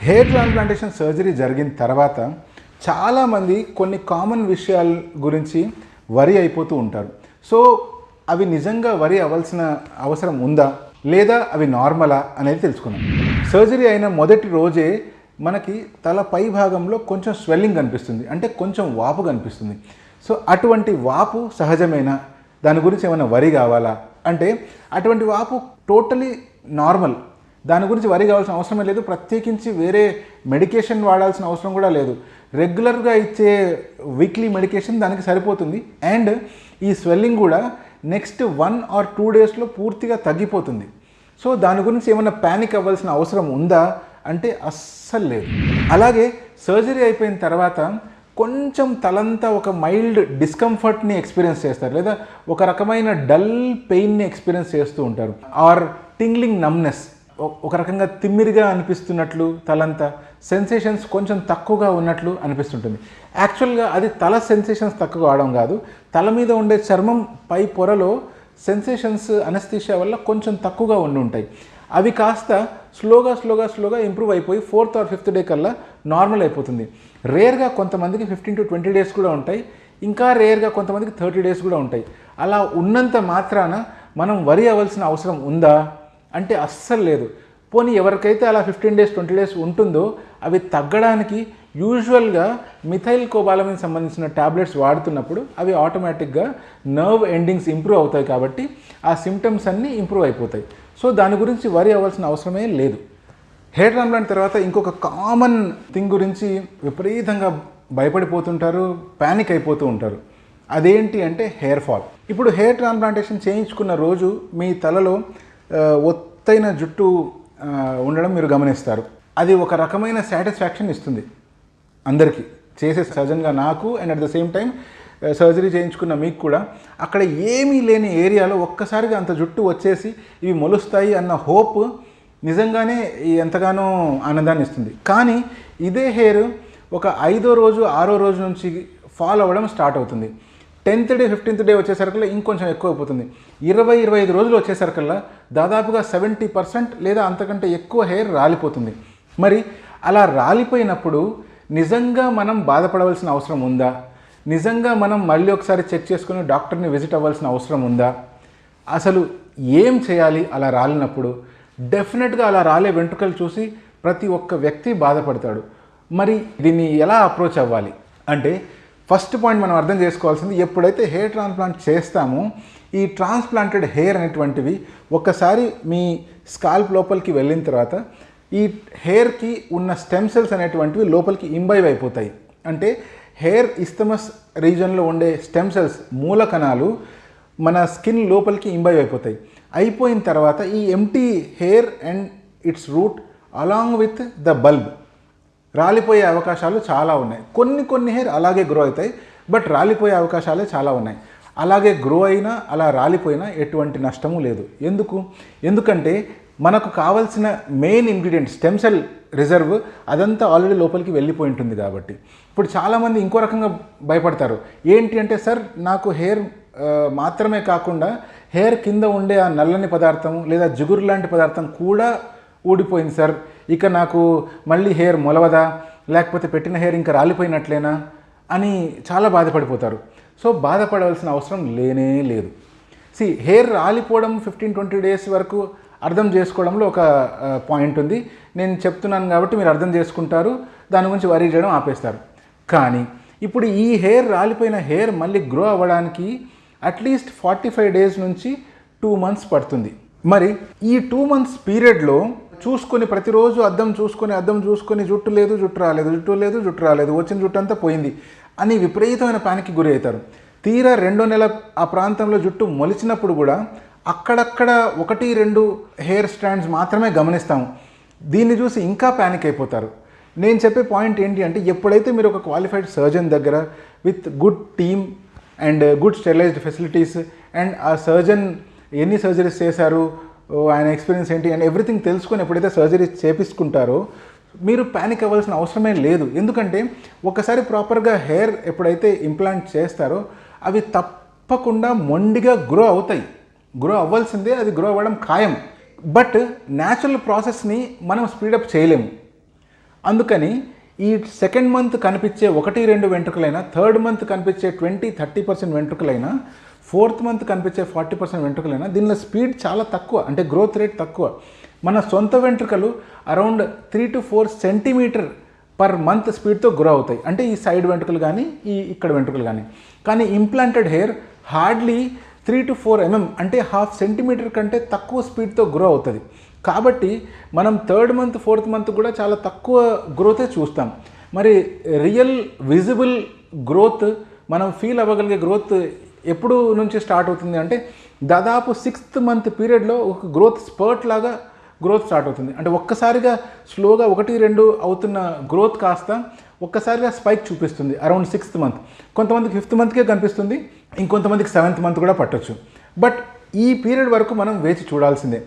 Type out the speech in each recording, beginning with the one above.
Hair transplantation surgery జరిగిన తర్వాత చాలామంది కొన్ని కామన్ విషయాల గురించి వరి అయిపోతూ ఉంటారు. సో అవి నిజంగా వరి అవ్వాల్సిన అవసరం ఉందా లేదా అవి నార్మలా అనేది తెలుసుకున్నాం. సర్జరీ అయిన మొదటి రోజే మనకి తల పై భాగంలో కొంచెం స్వెల్లింగ్ కనిపిస్తుంది, అంటే కొంచెం వాపు కనిపిస్తుంది. సో అటువంటి వాపు సహజమేనా, దాని గురించి ఏమైనా వరి కావాలా అంటే అటువంటి వాపు టోటలీ నార్మల్, దాని గురించి వరి కావాల్సిన అవసరమే లేదు. ప్రత్యేకించి వేరే మెడికేషన్ వాడాల్సిన అవసరం కూడా లేదు. రెగ్యులర్గా ఇచ్చే వీక్లీ మెడికేషన్ దానికి సరిపోతుంది. అండ్ ఈ స్వెల్లింగ్ కూడా నెక్స్ట్ 1 or 2 డేస్లో పూర్తిగా తగ్గిపోతుంది. సో దాని గురించి ఏమైనా ప్యానిక్ అవ్వాల్సిన అవసరం ఉందా అంటే అస్సలు లేదు. అలాగే సర్జరీ అయిపోయిన తర్వాత కొంచెం తలంతా ఒక మైల్డ్ డిస్కంఫర్ట్ని ఎక్స్పీరియన్స్ చేస్తారు, లేదా ఒక రకమైన డల్ పెయిన్ని ఎక్స్పీరియన్స్ చేస్తూ ఉంటారు. ఆర్ టింగ్లింగ్ నమ్నెస్, ఒక రకంగా తిమ్మిరిగా అనిపిస్తున్నట్లు, తలంతా సెన్సేషన్స్ కొంచెం తక్కువగా ఉన్నట్లు అనిపిస్తుంటుంది. యాక్చువల్గా అది తల సెన్సేషన్స్ తక్కువ అవడం కాదు, తల మీద ఉండే చర్మం పై పొరలో సెన్సేషన్స్ అనస్థీషియా వల్ల కొంచెం తక్కువగా ఉండి ఉంటాయి. అవి కాస్త స్లోగా ఇంప్రూవ్ అయిపోయి 4th or 5th డే కల్లా నార్మల్ అయిపోతుంది. రేర్గా కొంతమందికి 15 to 20 డేస్ కూడా ఉంటాయి, ఇంకా రేర్గా కొంతమందికి 30 డేస్ కూడా ఉంటాయి. అలా ఉన్నంత మాత్రాన మనం వరి అవ్వాల్సిన అవసరం ఉందా అంటే అస్సలు లేదు. పోనీ ఎవరికైతే అలా 15 days 20 డేస్ ఉంటుందో అవి తగ్గడానికి యూజువల్గా మిథైల్ కోబాలమిన్ సంబంధించిన ట్యాబ్లెట్స్ వాడుతున్నప్పుడు అవి ఆటోమేటిక్గా నర్వ్ ఎండింగ్స్ ఇంప్రూవ్ అవుతాయి, కాబట్టి ఆ సిమ్టమ్స్ అన్నీ ఇంప్రూవ్ అయిపోతాయి. సో దాని గురించి వరి అవ్వాల్సిన అవసరమే లేదు. హెయిర్ ట్రాన్స్ప్లాంట్ తర్వాత ఇంకొక కామన్ థింగ్ గురించి విపరీతంగా భయపడిపోతుంటారు, ప్యానిక్ అయిపోతూ ఉంటారు. అదేంటి అంటే హెయిర్ ఫాల్. ఇప్పుడు హెయిర్ ట్రాన్స్ప్లాంటేషన్ చేయించుకున్న రోజు మీ తలలో ఒత్తైన జుట్టు ఉండడం మీరు గమనిస్తారు. అది ఒక రకమైన సాటిస్ఫాక్షన్ ఇస్తుంది అందరికీ, చేసే సర్జన్గా నాకు and at the same time surgery చేయించుకున్న మీకు కూడా. అక్కడ ఏమీ లేని ఏరియాలో ఒక్కసారిగా అంత జుట్టు వచ్చేసి ఇవి మొలుస్తాయి అన్న హోప్ నిజంగానే ఎంతగానో ఆనందాన్ని ఇస్తుంది. కానీ ఇదే హెయిర్ ఒక 5వ రోజు 6వ రోజు నుంచి ఫాల్ అవ్వడం స్టార్ట్ అవుతుంది. 10th డే 15th డే వచ్చేసరికల్లా ఇంకొంచెం ఎక్కువ అయిపోతుంది. 20-25 రోజులు వచ్చేసరికల్లా దాదాపుగా 70% లేదా అంతకంటే ఎక్కువ హెయిర్ రాలిపోతుంది. మరి అలా రాలిపోయినప్పుడు నిజంగా మనం బాధపడవలసిన అవసరం ఉందా, నిజంగా మనం మళ్ళీ ఒకసారి చెక్ చేసుకుని డాక్టర్ని విజిట్ అవ్వాల్సిన అవసరం ఉందా, అసలు ఏం చేయాలి అలా రాలినప్పుడు? డెఫినెట్గా అలా రాలే వెంట్రుకలు చూసి ప్రతి ఒక్క వ్యక్తి బాధపడతాడు. మరి దీన్ని ఎలా అప్రోచ్ అవ్వాలి అంటే ఫస్ట్ పాయింట్ మనం అర్థం చేసుకోవాల్సింది, ఎప్పుడైతే హెయిర్ ట్రాన్స్ప్లాంట్ చేస్తామో ఈ ట్రాన్స్ప్లాంటెడ్ హెయిర్ అనేటువంటివి ఒక్కసారి మీ స్కాల్ప్ లోపలికి వెళ్ళిన తర్వాత ఈ హెయిర్కి ఉన్న స్టెమ్ సెల్స్ అనేటువంటివి లోపలికి ఇంబైవ్ అయిపోతాయి. అంటే హెయిర్ ఇస్తమస్ రీజన్లో ఉండే స్టెమ్ సెల్స్ మూల కణాలు మన స్కిన్ లోపలికి ఇంబైవ్ అయిపోతాయి. అయిపోయిన తర్వాత ఈ empty hair and its root along with the bulb రాలిపోయే అవకాశాలు చాలా ఉన్నాయి. కొన్ని హెయిర్ అలాగే గ్రో అవుతాయి, బట్ రాలిపోయే అవకాశాలే చాలా ఉన్నాయి. అలాగే గ్రో అయినా అలా రాలిపోయినా ఎటువంటి నష్టము లేదు. ఎందుకంటే మనకు కావాల్సిన main ingredient stem cell reserve అదంతా ఆల్రెడీ లోపలికి వెళ్ళిపోయి ఉంటుంది కాబట్టి. ఇప్పుడు చాలామంది ఇంకో రకంగా భయపడతారు. ఏంటి అంటే, సార్ నాకు హెయిర్ మాత్రమే కాకుండా హెయిర్ కింద ఉండే ఆ నల్లని పదార్థం లేదా జిగురు లాంటి పదార్థం కూడా ఊడిపోయింది సార్, ఇక నాకు మళ్ళీ హెయిర్ మొలవదా, లేకపోతే పెట్టిన హెయిర్ ఇంకా రాలిపోయినట్లేనా అని చాలా బాధపడిపోతారు. సో బాధపడవలసిన అవసరం లేనే లేదు. హెయిర్ రాలిపోవడం 15-20 డేస్ వరకు అర్థం చేసుకోవడంలో ఒక పాయింట్ ఉంది. నేను చెప్తున్నాను కాబట్టి మీరు అర్థం చేసుకుంటారు, దాని గురించి వరీ చేయడం ఆపేస్తారు. కానీ ఇప్పుడు ఈ హెయిర్ రాలిపోయిన హెయిర్ మళ్ళీ గ్రో అవ్వడానికి అట్లీస్ట్ 45 డేస్ నుంచి 2 months పడుతుంది. మరి ఈ 2 months పీరియడ్లో చూసుకొని ప్రతిరోజు అద్దం చూసుకొని జుట్టు లేదు, జుట్టు రాలేదు, వచ్చిన జుట్టు అంతా పోయింది అని విపరీతమైన ప్యానిక్కి గురి అవుతారు. తీరా 2వ నెల ఆ ప్రాంతంలో జుట్టు మొలిచినప్పుడు కూడా అక్కడక్కడ 1-2 హెయిర్ స్ట్రాండ్స్ మాత్రమే గమనిస్తాము. దీన్ని చూసి ఇంకా ప్యానిక్ అయిపోతారు. నేను చెప్పే పాయింట్ ఏంటి అంటే, ఎప్పుడైతే మీరు ఒక క్వాలిఫైడ్ సర్జన్ దగ్గర with good team and good sterilised facilities and ఆ సర్జన్ ఎన్ని సర్జరీస్ చేశారు, ఆయన ఎక్స్పీరియన్స్ ఏంటి అండ్ ఎవ్రీథింగ్ తెలుసుకొని ఎప్పుడైతే సర్జరీ చేపించుకుంటారో మీరు ప్యానిక్ అవ్వాల్సిన అవసరమే లేదు. ఎందుకంటే ఒకసారి ప్రాపర్గా హెయిర్ ఎప్పుడైతే ఇంప్లాంట్ చేస్తారో అవి తప్పకుండా మొండిగా గ్రో అవుతాయి. గ్రో అవ్వాల్సిందే, అది గ్రో అవ్వడం ఖాయం. బట్ న్యాచురల్ ప్రాసెస్ని మనం స్పీడప్ చేయలేము. అందుకని ఈ సెకండ్ మంత్ కనిపించే 1-2 వెంట్రుకలైనా, థర్డ్ మంత్ కనిపించే 20-30% వెంట్రుకలైనా, ఫోర్త్ మంత్ కనిపించే 40% వెంట్రుకలైనా దీనిలో స్పీడ్ చాలా తక్కువ, అంటే గ్రోత్ రేట్ తక్కువ. మన సొంత వెంట్రుకలు around 3 to 4 centimetre per month స్పీడ్తో గ్రో అవుతాయి, అంటే ఈ సైడ్ వెంట్రుకలు కానీ ఇక్కడ వెంట్రుకలు కానీ. కానీ implanted hair hardly 3 to 4 mm, అంటే 1/2 సెంటీమీటర్ కంటే తక్కువ స్పీడ్తో గ్రో అవుతుంది. కాబట్టి మనం థర్డ్ మంత్ ఫోర్త్ మంత్ కూడా చాలా తక్కువ గ్రోతే చూస్తాం. మరి రియల్ విజిబుల్ గ్రోత్, మనం ఫీల్ అవ్వగలిగే గ్రోత్ ఎప్పుడు నుంచి స్టార్ట్ అవుతుంది అంటే దాదాపు 6th మంత్ పీరియడ్లో ఒక గ్రోత్ స్పర్ట్ లాగా గ్రోత్ స్టార్ట్ అవుతుంది. అంటే ఒక్కసారిగా స్లోగా 1-2 అవుతున్న గ్రోత్ కాస్త ఒక్కసారిగా స్పైక్ చూపిస్తుంది అరౌండ్ 6th మంత్. కొంతమందికి 5th మంత్కే కనిపిస్తుంది, ఇంకొంతమందికి 7th మంత్ కూడా పట్టొచ్చు. బట్ ఈ పీరియడ్ వరకు మనం వేచి చూడాల్సిందే.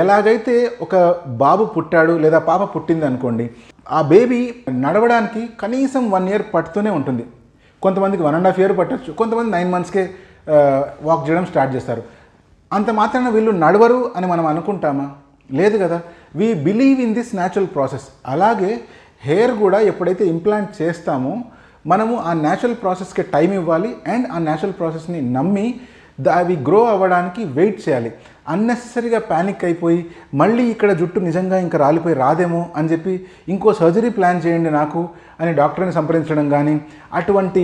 ఎలాగైతే ఒక బాబు పుట్టాడు లేదా పాప పుట్టింది అనుకోండి, ఆ బేబీ నడవడానికి కనీసం 1 year పడుతూనే ఉంటుంది. కొంతమందికి 1.5 year పట్టచ్చు, కొంతమంది 9 monthsకే వాక్ చేయడం స్టార్ట్ చేస్తారు. అంత మాత్రాన వీళ్ళు నడవరు అని మనం అనుకుంటామా? లేదు కదా. We believe in this natural process. అలాగే హెయిర్ కూడా ఎప్పుడైతే ఇంప్లాంట్ చేస్తామో మనము ఆ న్యాచురల్ ప్రాసెస్కి టైం ఇవ్వాలి అండ్ ఆ న్యాచురల్ ప్రాసెస్ని నమ్మి అవి గ్రో అవ్వడానికి వెయిట్ చేయాలి. అన్నెసెసరీగా ప్యానిక్ అయిపోయి మళ్ళీ ఇక్కడ జుట్టు నిజంగా ఇంకా రాలిపోయి రాదేమో అని చెప్పి ఇంకో సర్జరీ ప్లాన్ చేయండి నాకు అని డాక్టర్ని సంప్రదించడం కానీ, అటువంటి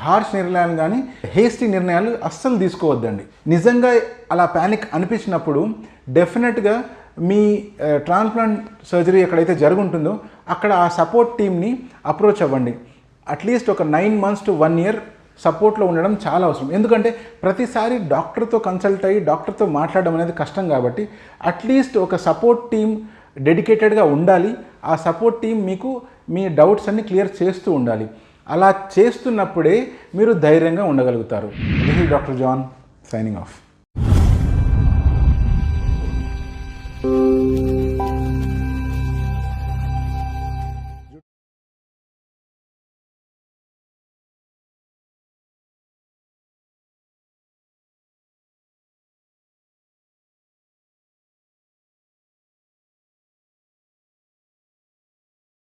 హార్ష్ నిర్ణయాలు కానీ, హేస్టీ నిర్ణయాలు అస్సలు తీసుకోవద్దండి. నిజంగా అలా ప్యానిక్ అనిపించినప్పుడు డెఫినెట్గా మీ ట్రాన్స్ప్లాంట్ సర్జరీ ఎక్కడైతే జరుగుంటుందో అక్కడ ఆ సపోర్ట్ టీమ్ని అప్రోచ్ అవ్వండి. అట్లీస్ట్ ఒక 9 months to 1 year సపోర్ట్లో ఉండడం చాలా అవసరం. ఎందుకంటే ప్రతిసారి డాక్టర్తో కన్సల్ట్ అయ్యి డాక్టర్తో మాట్లాడడం అనేది కష్టం. కాబట్టి అట్లీస్ట్ ఒక సపోర్ట్ టీమ్ డెడికేటెడ్గా ఉండాలి. ఆ సపోర్ట్ టీం మీకు మీ డౌట్స్ అన్ని క్లియర్ చేస్తూ ఉండాలి. అలా చేస్తున్నప్పుడే మీరు ధైర్యంగా ఉండగలుగుతారు. This is doctor John signing of.